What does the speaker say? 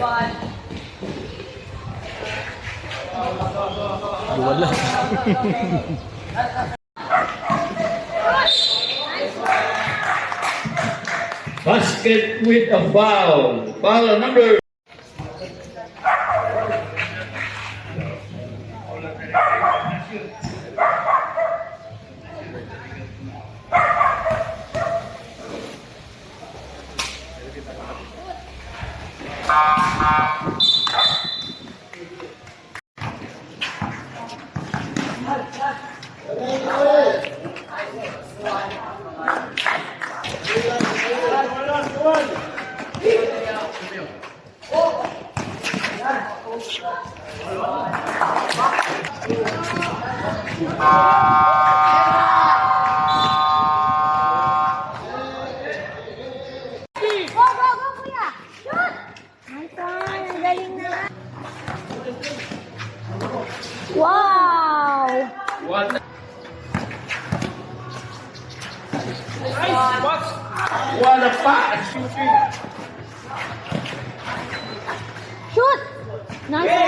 Wala. Basket with a foul. Foul number. Wow! What? What a pass! Shoot! Nice